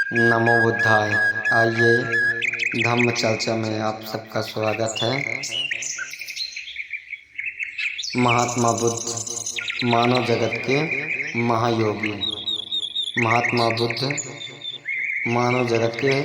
नमो बुद्धाय। आइए धम्म चर्चा में आप सबका स्वागत है। महात्मा बुद्ध मानव जगत के महायोगी। महात्मा बुद्ध मानव जगत के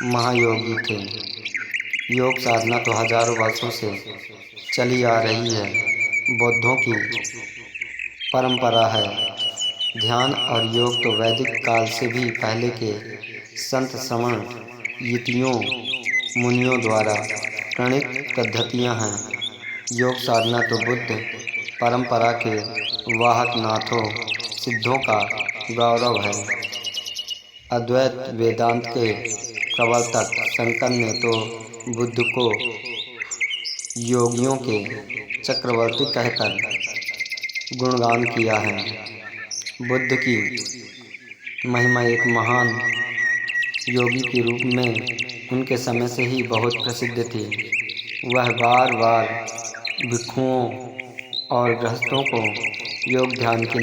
महायोगी थे। योग साधना तो हजारों वर्षों से चली आ रही है, बौद्धों की परंपरा है। ध्यान और योग तो वैदिक काल से भी पहले के संत श्रमण यतियों मुनियों द्वारा प्रणीत पद्धतियां हैं। योग साधना तो बुद्ध परंपरा के वाहक नाथों सिद्धों का गौरव है। अद्वैत वेदांत के प्रवर्तक शंकर ने तो बुद्ध को योगियों के चक्रवर्ती कहकर गुणगान किया है। बुद्ध की महिमा एक महान योगी के रूप में उनके समय से ही बहुत प्रसिद्ध थी। वह बार बार भिक्षुओं और गृहस्थों को योग ध्यान के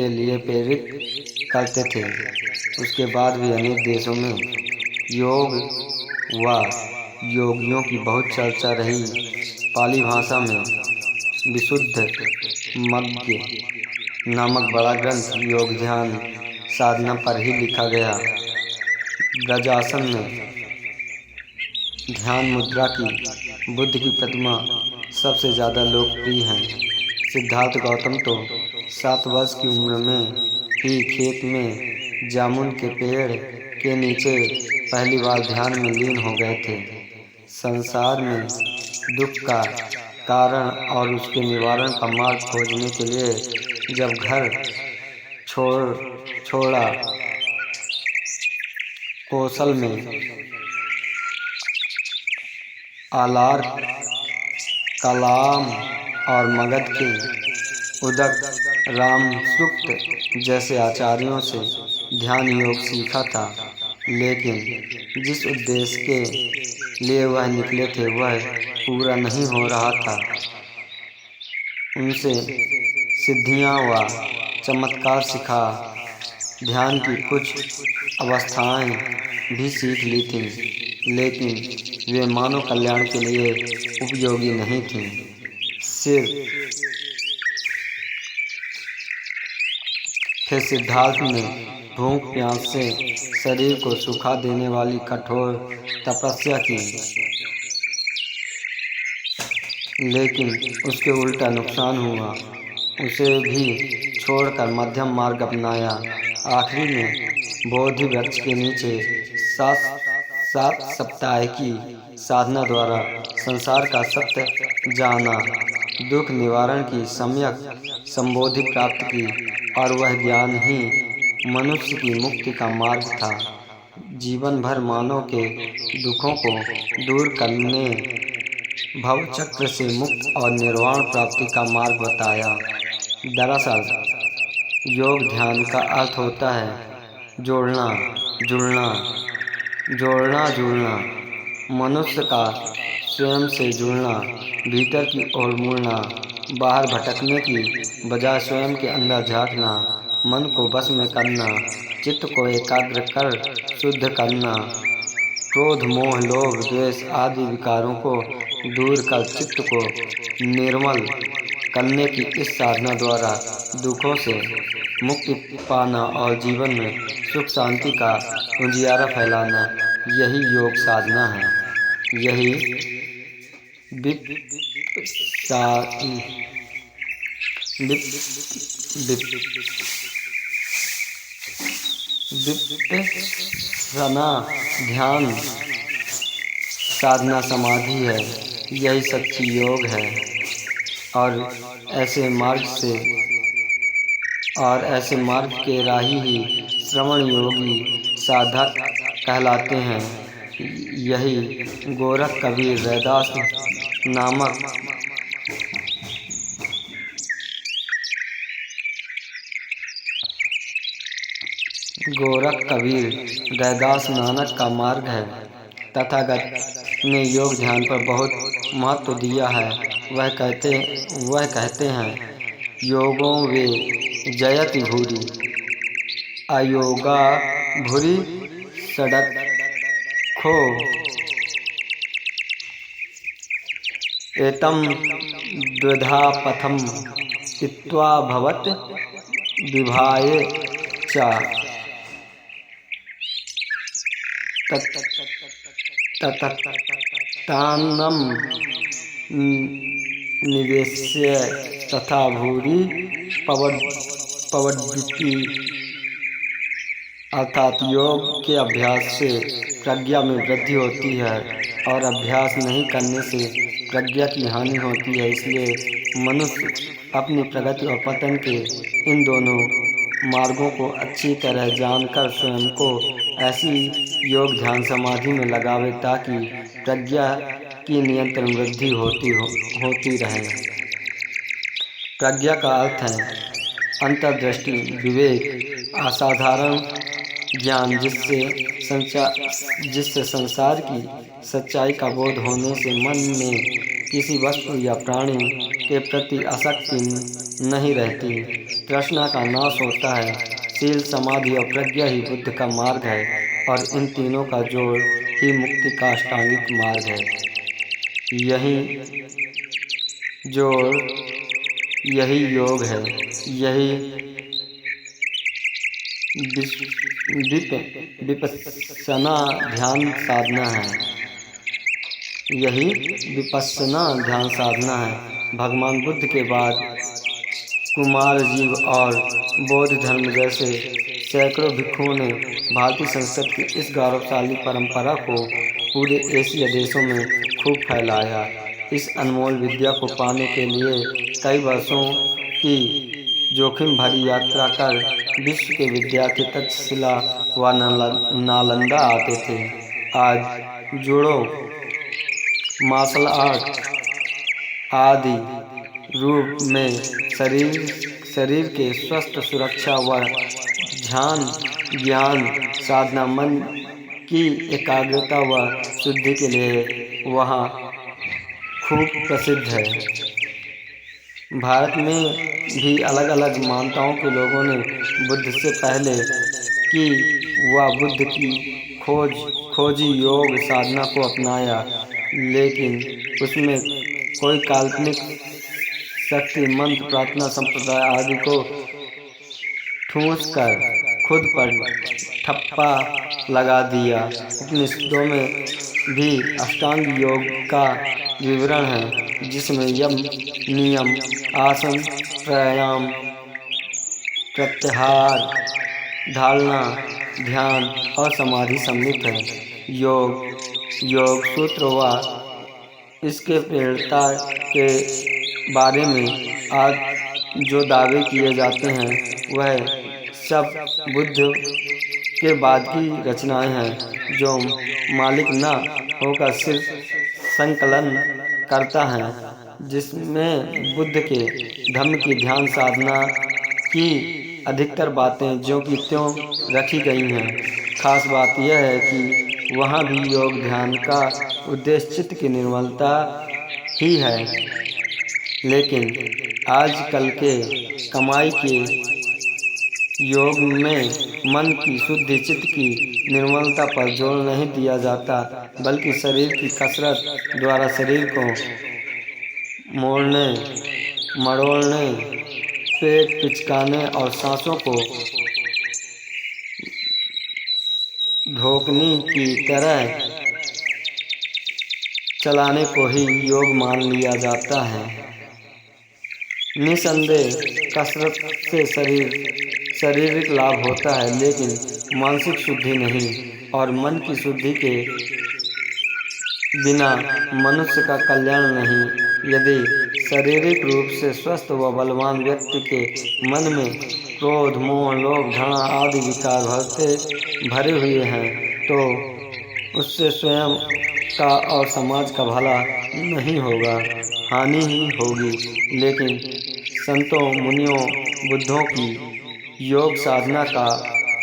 लिए प्रेरित करते थे। उसके बाद भी अनेक देशों में योग व योगियों की बहुत चर्चा रही। पाली भाषा में विशुद्ध मग्गे नामक बड़ा ग्रंथ योग ध्यान साधना पर ही लिखा गया। ब्रजासन में ध्यान मुद्रा की बुद्ध की प्रतिमा सबसे ज़्यादा लोकप्रिय है। सिद्धार्थ गौतम तो 7 वर्ष की उम्र में ही खेत में जामुन के पेड़ के नीचे पहली बार ध्यान में लीन हो गए थे। संसार में दुख का कारण और उसके निवारण का मार्ग खोजने के लिए जब घर छोड़ा कौशल में आलार कलाम और मगध के उदक राम सूक्त जैसे आचार्यों से ध्यान योग सीखा था, लेकिन जिस उद्देश्य के लिए वह निकले थे वह पूरा नहीं हो रहा था। उनसे सिद्धियां व चमत्कार सिखा ध्यान की कुछ अवस्थाएं भी सीख ली थीं, लेकिन वे मानव कल्याण के लिए उपयोगी नहीं थीं। फिर सिद्धार्थ ने भूख प्यास से शरीर को सुखा देने वाली कठोर तपस्या की, लेकिन उसके उल्टा नुकसान हुआ। उसे भी छोड़कर मध्यम मार्ग अपनाया। आखिरी में बोधि वृक्ष के नीचे 7 सप्ताह की साधना द्वारा संसार का सत्य जाना, दुख निवारण की सम्यक संबोधि प्राप्त की, और वह ज्ञान ही मनुष्य की मुक्ति का मार्ग था। जीवन भर मानव के दुखों को दूर करने, भवचक्र से मुक्त और निर्वाण प्राप्ति का मार्ग बताया। दरअसल योग ध्यान का अर्थ होता है जोड़ना जुड़ना, जोड़ना जुड़ना, मनुष्य का स्वयं से जुड़ना, भीतर की ओर मुड़ना, बाहर भटकने की बजाय स्वयं के अंदर झांकना, मन को बस में करना, चित्त को एकाग्र कर शुद्ध करना, क्रोध मोह लोभ द्वेष आदि विकारों को दूर कर चित्त को निर्मल करने की इस साधना द्वारा दुखों से मुक्ति पाना और जीवन में सुख शांति का उजियारा फैलाना, यही योग साधना है। यही विपश्यना ध्यान साधना समाधि है। यही सच्ची योग है। और ऐसे मार्ग के राही ही श्रवण योगी साधक कहलाते हैं। यही गोरख कबीर रैदास नानक का मार्ग है। तथागत ने योग ध्यान पर बहुत महत्व दिया है। वह कहते हैं योगों वे जयति भूरि अयोगा भूरि सड़क खो एतम द्विधा पथम इत्वा भवत विभाय च तत्तान्नं निवेश्य तथा भूरि पवद्युति अर्थात योग के अभ्यास से प्रज्ञा में वृद्धि होती है और अभ्यास नहीं करने से प्रज्ञा की हानि होती है। इसलिए मनुष्य अपनी प्रगति और पतन के इन दोनों मार्गों को अच्छी तरह जानकर स्वयं को ऐसी योग ध्यान समाधि में लगावे ताकि प्रज्ञा की निरंतर वृद्धि होती रहे। प्रज्ञा का अर्थ है अंतर्दृष्टि, विवेक, असाधारण ज्ञान जिससे संसार की सच्चाई का बोध होने से मन में किसी वस्तु या प्राणी के प्रति आसक्ति नहीं रहती, तृष्णा का नाश होता है। शील, समाधि और प्रज्ञा ही बुद्ध का मार्ग है और इन तीनों का जोड़ ही मुक्ति का अष्टांगिक मार्ग है। यही जोड़, यही योग है, यही विपस्सना ध्यान साधना है, यही विपस्सना ध्यान साधना है। भगवान बुद्ध के बाद कुमार जीव और बौद्ध धर्म जैसे सैकड़ों भिक्षुओं ने भारतीय संस्कृत की इस गौरवशाली परंपरा को पूरे एशिया देशों में खूब फैलाया। इस अनमोल विद्या को पाने के लिए कई वर्षों की जोखिम भरी यात्रा कर विश्व के विद्यार्थी तक्षशिला व नालंदा आते थे। आज जूडो, मार्शल आर्ट आदि रूप में शरीर के स्वस्थ सुरक्षा व ध्यान, ज्ञान साधना, मन की एकाग्रता व शुद्धि के लिए वहाँ खूब प्रसिद्ध है। भारत में भी अलग अलग मान्यताओं के लोगों ने बुद्ध से पहले की व बुद्ध की खोजी योग साधना को अपनाया, लेकिन उसमें कोई काल्पनिक शक्ति, मंत्र, प्रार्थना, संप्रदाय आदि को ठूंस कर खुद पर ठप्पा लगा दिया। उपनिषदों में भी अष्टांग योग का विवरण है, जिसमें यम, नियम, आसन, प्राणायाम, प्रत्याहार, धारणा, ध्यान और समाधि सम्मिलित है। योग सूत्र व इसके प्रेरणा के बारे में आज जो दावे किए जाते हैं वह सब बुद्ध के बाद की रचनाएं हैं, जो मालिक न होकर सिर्फ संकलन करता है, जिसमें बुद्ध के धम्म की ध्यान साधना की अधिकतर बातें ज्यों की त्यों रखी गई हैं। खास बात यह है कि वहाँ भी योग ध्यान का उद्देश्य चित्त की निर्मलता ही है, लेकिन आजकल के कमाई के योग में मन की शुद्धि, चित्त की निर्मलता पर जोर नहीं दिया जाता, बल्कि शरीर की कसरत द्वारा शरीर को मोड़ने, मरोड़ने, पेट पिचकाने और सांसों को ढोकनी की तरह चलाने को ही योग मान लिया जाता है। निसंदेह कसरत से शारीरिक लाभ होता है, लेकिन मानसिक शुद्धि नहीं, और मन की शुद्धि के बिना मनुष्य का कल्याण नहीं। यदि शारीरिक रूप से स्वस्थ व बलवान व्यक्ति के मन में क्रोध, मोह, लोभ, घृणा आदि विकार भरे हुए हैं, तो उससे स्वयं का और समाज का भला नहीं होगा, हानि ही होगी। लेकिन संतों, मुनियों, बुद्धों की योग साधना का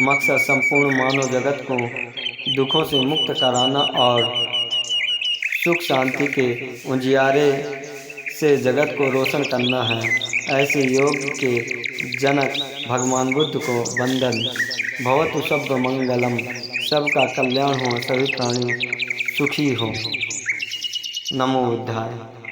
मकसद संपूर्ण मानव जगत को दुखों से मुक्त कराना और सुख शांति के उजियारे से जगत को रोशन करना है। ऐसे योग के जनक भगवान बुद्ध को वंदन। भवतु सब मंगलम, सबका कल्याण हो, सभी प्राणी सुखी हो। नमो बुद्धाय।